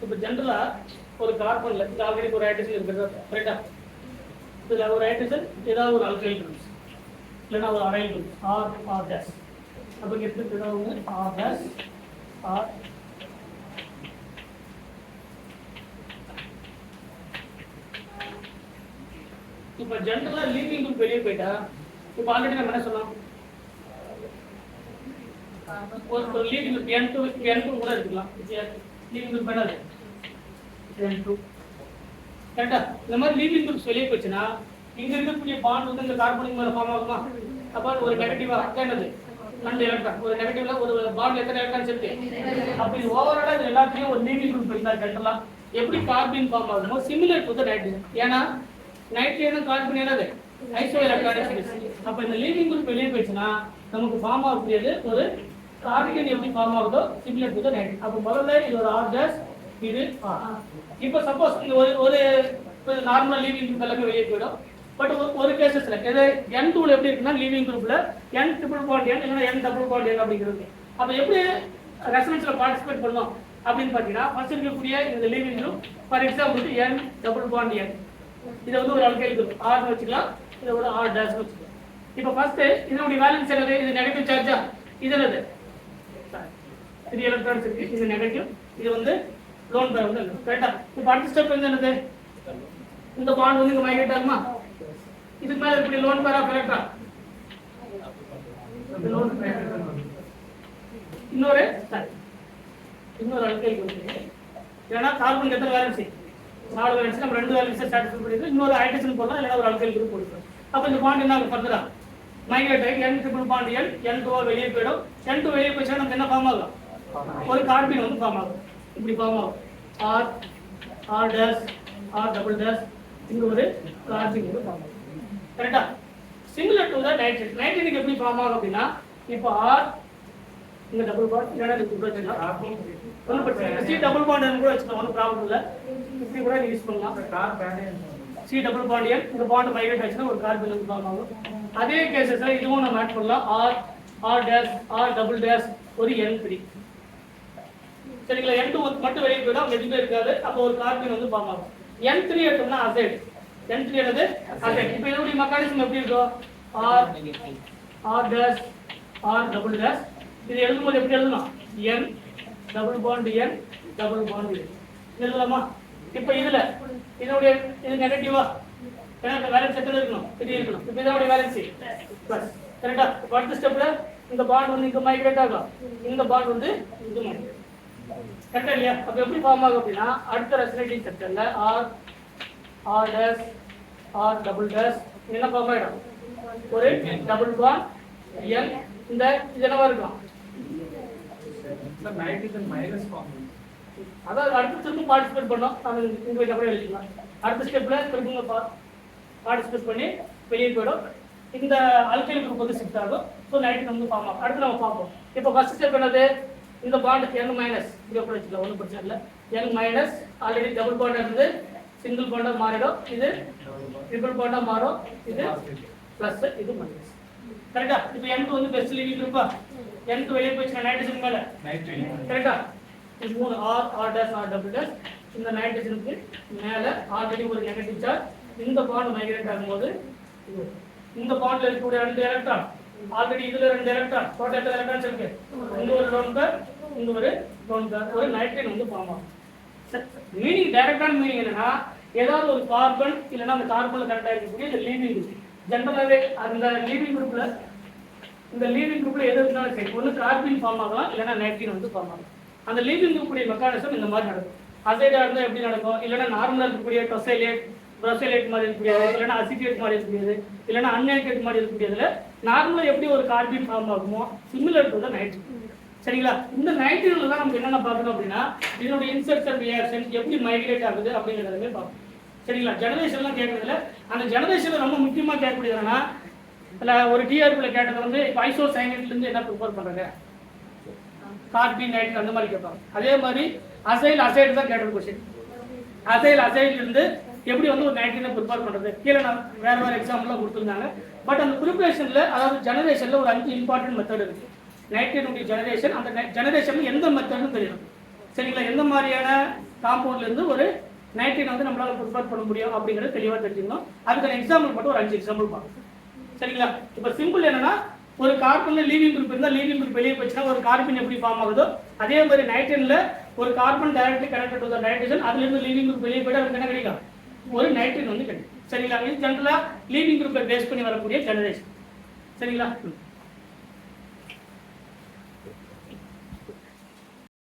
இப்போ ஜென்ரலா ஒரு கார்பன்ல இது ஆல்ரெடி ஒரு ஹைட்ரஜன் இருக்குது கரெக்டா? இதுல ஒரு ஹைட்ரஜன் ஏதாவது ஒரு அல்கைல் குரூப்ஸ் இல்லைன்னா ஒரு அரைல் குரூப் ஆர் டேஷ். அப்போ இங்கே எடுத்து ஏதாவது ஆர் டேஷ் ஆர் இப்போ ஜென்ரலா லீவிங் குரூப் வெளியே போயிட்டா இப்போ ஆல்ரெடி நம்ம என்ன சொன்னோம்? ஒரு லீவிங் குரூப் N2 கூட இருக்கலாம். லீவிங் குரூப் என்னது? N2 கரெக்டா? இந்த மாதிரி லீவிங் குரூப்ஸ் வெளியே போச்சுன்னா இங்க இருக்கக்கூடிய பாண்ட் வந்து இந்த கார்பனுக்கு மேல ஃபார்ம் ஆகுமா? அப்ப ஒரு நெகட்டிவா என்னது? 2 எலக்ட்ரான். ஒரு நெகட்டிவ்ல ஒரு பாண்ட் எத்தனை எலக்ட்ரான்ஸ் இருக்கு? அப்ப இது ஓவராலா இது எல்லாத்தையும் ஒரு லீவிங் குரூப் இருந்தா ஜெனரலா எப்படி கார்பன் ஃபார்ம் ஆகுமோ சிமிலர் டு தி நைட்ரஜன். ஏன்னா நைட்ரஜன் கார்பன் என்னது? Iso electronic. அப்ப இந்த லீவிங் குரூப் வெளியே போச்சுன்னா நமக்கு ஃபார்ம் ஆகக்கூடியது ஒரு கார்பன் எப்படி ஃபார்ம் ஆகுதோ சிமிலர் டு தி நைட்ரஜன். அப்ப முதல்ல இது ஒரு ஆர் டேஷ் இது ஆர். இப்போ சப்போஸ் இந்த ஒரு நார்மல் லீவிங் குரூப் எல்லாமே வெளியே போயிடும். பட் ஒரு கேசஸ்ல இது N2 ல எப்படி இருக்குன்னா லீவிங் குரூப்ல N ட்ரிபிள் பாண்ட் N இல்லைன்னா N டபுள் பாண்ட் N அப்படிங்கிறது. அப்ப எப்படி ரெசனன்ஸ்ல பார்ட்டிசிபேட் பண்ணணும் அப்படின்னு பார்த்தீங்கன்னா ஃபர்ஸ்ட் இருக்கக்கூடிய இந்த leaving group for example N double bond N இதை வந்து ஒரு அல்கைல் குரூப் ஆர்னு வச்சுக்கலாம், இதை ஒரு ஆர் டேஷ் வச்சுக்கலாம். இப்போ ஃபர்ஸ்ட் இதனுடைய வேலன்ஸ் என்னது? இது நெகட்டிவ் சார்ஜா? இது என்னது? 3 எலக்ட்ரான்ஸ் இருக்கு. இது நெகட்டிவ், இது வந்து லோன் பேர் வந்து கரெக்டா? இப்போ அடுத்த ஸ்டெப் வந்து என்னது? இந்த பாண்ட் வந்து இங்க மைக்ரேட் ஆகுமா? இதுக்கு மேல இப்படி லோன் பேரா கரெக்டா? இன்னொரு அல்கைல் குரூப். ஏன்னா கார்பன் எத்தனை வேலன்ஸ்? 4 வேலன்ஸ். நம்ம 2 வேலன்ஸ் சாட்டிஸ்ஃபை பண்ணிட்டு இன்னொரு ஹைட்ரஜன் போடலாம், இல்லைன்னா ஒரு அல்கைல் குரூப் போடுறோம். அப்ப இந்த பாண்ட் என்ன ஃபர்தரா மைக்ரேட் ஆகி N ட்ரிபிள் பாண்ட் N2 வெளியே போயிடும். N2 வெளியே போயிடுச்சா நமக்கு என்ன ஃபார்ம் ஆகும்? ஒரு கார்பன் வந்து ஃபார்ம் ஆகும். இப்படி ஃபார்ம் ஆகும் R dash R double dash. இங்க ஒரு கார்பன் வந்து ஃபார்ம் ஆகும். கரெக்டா? Similar to the nitrogen. நைட்ரஜனுக்கு எப்படி ஃபார்ம் ஆகும் அப்படின்னா இப்போ ஆர் இந்த டபுள் பாண்ட் இல்லைன்னா இது கூட வச்சுக்கலாம். ஒன்றும் பிரச்சனை இல்லை. சி டபுள் பாண்ட் கூட வச்சுக்கலாம், ஒன்றும் ப்ராப்ளம் இல்லை. இப்படி கூட யூஸ் பண்ணலாம். சி டபுள் பாண்ட் N இந்த பாண்ட் மைக்ரேட் ஆச்சுன்னா ஒரு கார்பன் வந்து ஃபார்ம் ஆகும். அதே கேசஸ்ல இதுவும் நம்ம ஆட் பண்ணலாம். R dash R double dash ஒரு N3. சரிங்களா? N2 மட்டும் வெளியே போயிடும், எதுவுமே இருக்காது. அப்போ ஒரு கார்பன் வந்து ஃபார்ம் ஆகும். N3 எடுத்தோம்னா அசைட். N3 என்னது? அசைட். இப்போ இதோட மெக்கானிசம் எப்படி இருக்கும்? R dash R double dash. இது எழுதும்போது எப்படி எழுதணும்? N double bond N double bond N எழுதலாமா? இப்போ இதுல இதோட இது நெகட்டிவா? ஏன்னா வேலன்ஸ் எத்தனை இருக்கணும்? இது இருக்கணும். இப்போ இதோட வேலன்ஸ் பிளஸ். கரெக்டா? அடுத்த ஸ்டெப்ல இந்த பாண்ட் வந்து இங்க மைக்ரேட் ஆகும், இந்த பாண்ட் வந்து இது மைக்ரேட். கரெக்டா இல்லையா? அப்ப எப்படி ஃபார்ம் ஆகும் அப்படின்னா அடுத்த ரெசனேட்டிங் ஸ்ட்ரக்சர்ல R dash R double dash என்ன ஃபார்ம் ஆயிடும்? ஒரு டபுள் பாண்ட் N. இந்த இது என்னவா இருக்கும்? Nitrogen minus form. அதாவது அடுத்த திரும்ப பார்ட்டிசிபேட் பண்ணோம். நம்ம இங்க அப்புறம் எழுதிக்கலாம். அடுத்த ஸ்டெப்ல திரும்ப பார்ட்டிசிபேட் பண்ணி வெளியே போயிடும். இந்த அல்கைல் குரூப் வந்து ஷிஃப்ட் ஆகும். ஸோ நைட்ரஜன் வந்து ஃபார்ம் ஆகும். அடுத்து நம்ம பார்ப்போம். இப்போ ஃபர்ஸ்ட் ஸ்டெப் என்னது? இந்த பாண்ட் N மைனஸ் இங்க கூட வச்சுக்கலாம், ஒன்றும் பிரச்சனை இல்லை. N minus already double bond இருந்து சிங்கிள் பாண்டா மாறிடும். இது ட்ரிபிள் பாண்டா மாறும். இது பிளஸ் இது மைனஸ். கரெக்டா? இப்போ N2 வந்து பெஸ்ட் லீவிங் குரூப்பா? N2 வெளியே போயிடுச்சுன்னா நைட்ரஜன் மேல கரெக்டா? இது 3 R dash R double dash. இந்த நைட்ரஜனுக்கு மேல ஆல்ரெடி ஒரு நெகட்டிவ் சார்ஜ். இந்த பாண்ட் மைக்ரேட் ஆகும்போது இந்த பாண்ட்ல இருக்கக்கூடிய 2 எலக்ட்ரான் ஆல்ரெடி இதுல 2 எலக்ட்ரான் டோட்டல் எத்தனை எலக்ட்ரான்ஸ் இருக்கு? இங்க ஒரு லோன் பேர், இங்க ஒரு லோன் பேர், ஒரு நைட்ரஜன் வந்து ஃபார்ம் ஆகும். மீனிங் டைரக்டான மீனிங் என்னன்னா ஏதாவது ஒரு கார்பன் இல்லைன்னா அந்த கார்பன்ல கரெக்டா இருக்கக்கூடிய இந்த லீவிங் குரூப். ஜெனரலாவே அந்த லீவிங் குரூப்ல இந்த லீவிங் குரூப்ல எது இருந்தாலும் சரி, ஒன்று கார்பன் ஃபார்ம் ஆகலாம், இல்லைன்னா நைட்ரஜன் வந்து ஃபார்ம் ஆகும். அந்த லீவிங் குரூப் மெக்கானிசம் இந்த மாதிரி நடக்கும். அசைடா இருந்தால் எப்படி நடக்கும்? இல்லைன்னா நார்மலாக இருக்கக்கூடிய டொசைலேட் ப்ரோசைலேட் மாதிரி இருக்கக்கூடியது, இல்லைன்னா அசிட்டேட் மாதிரி இருக்கக்கூடியது, இல்லைன்னா அன்நைட்ரேட் மாதிரி இருக்கக்கூடியதுல நார்மலாக எப்படி ஒரு கார்பன் ஃபார்ம் ஆகுமோ சிமிலர் டு த நைட்ரஜன். சரிங்களா? இந்த நைட்ரஜன்ல தான் நமக்கு என்னென்ன பார்க்கணும் அப்படின்னா இதனுடைய இன்செர்ஷன் ரியாக்ஷன் எப்படி மைக்ரேட் ஆகுது அப்படிங்கிறதுமே பார்க்கணும். சரிங்களா? ஜெனரேஷன்லாம் கேட்கறதுல அந்த ஜெனரேஷன்ல ரொம்ப முக்கியமாக கேட்கக்கூடியது என்னன்னா அதில் ஒரு டிஆர்பியில் கேட்டது வந்து ஐசோசைனேட்லேருந்து என்ன ப்ரிப்பேர் பண்ணுறாங்க, கார்பன் நைட்ரேட் அந்த மாதிரி கேட்பாங்க. அதே மாதிரி அசைல் அசைடு தான் கேட்டது கொஸ்டின். அசைல் அசைட்லேருந்து எப்படி வந்து ஒரு நைட்ரஜனை ப்ரிப்பேர் பண்ணுறது கீழே நான் வேறு எக்ஸாம்பிள்லாம் கொடுத்துருந்தாங்க. பட் அந்த ப்ரிப்பரேஷனில் அதாவது ஜெனரேஷனில் ஒரு 5 இம்பார்ட்டன்ட் மெத்தட் இருக்குது. நைட்ரேனுடைய ஜெனரேஷன், அந்த ஜெனரேஷனில் எந்த மெத்தட்னு தெரியணும். சரிங்களா? எந்த மாதிரியான காம்பவுண்ட்லேருந்து ஒரு நைட்ரேன் வந்து நம்மளால் ப்ரிப்பேர் பண்ண முடியும் அப்படிங்கிறது தெளிவாக தெரிஞ்சுக்கணும். அதுக்கான எக்ஸாம்பிள் மட்டும் ஒரு 5 எக்ஸாம்பிள் பார்க்கணும். சரிங்களா? இப்போ சிம்பிள் என்னன்னா ஒரு கார்பனில் லீவிங் குரூப் இருந்தால் லீவிங் குரூப் வெளியே போச்சுன்னா ஒரு கார்பன் எப்படி ஃபார்ம் ஆகுதோ அதே மாதிரி நைட்ரேனில் ஒரு carbon directly connected to the nitrogen, அதுலேருந்து லீவிங் குரூப் வெளியே போய்ட்டு அதுக்கு என்ன கிடைக்கும், ஒரு நைட்ரேன் வந்து கிடைக்கும். சரிங்களா? இது ஜென்ரலாக லீவிங் குரூப்பை பேஸ் பண்ணி வரக்கூடிய ஜெனரேஷன். சரிங்களா?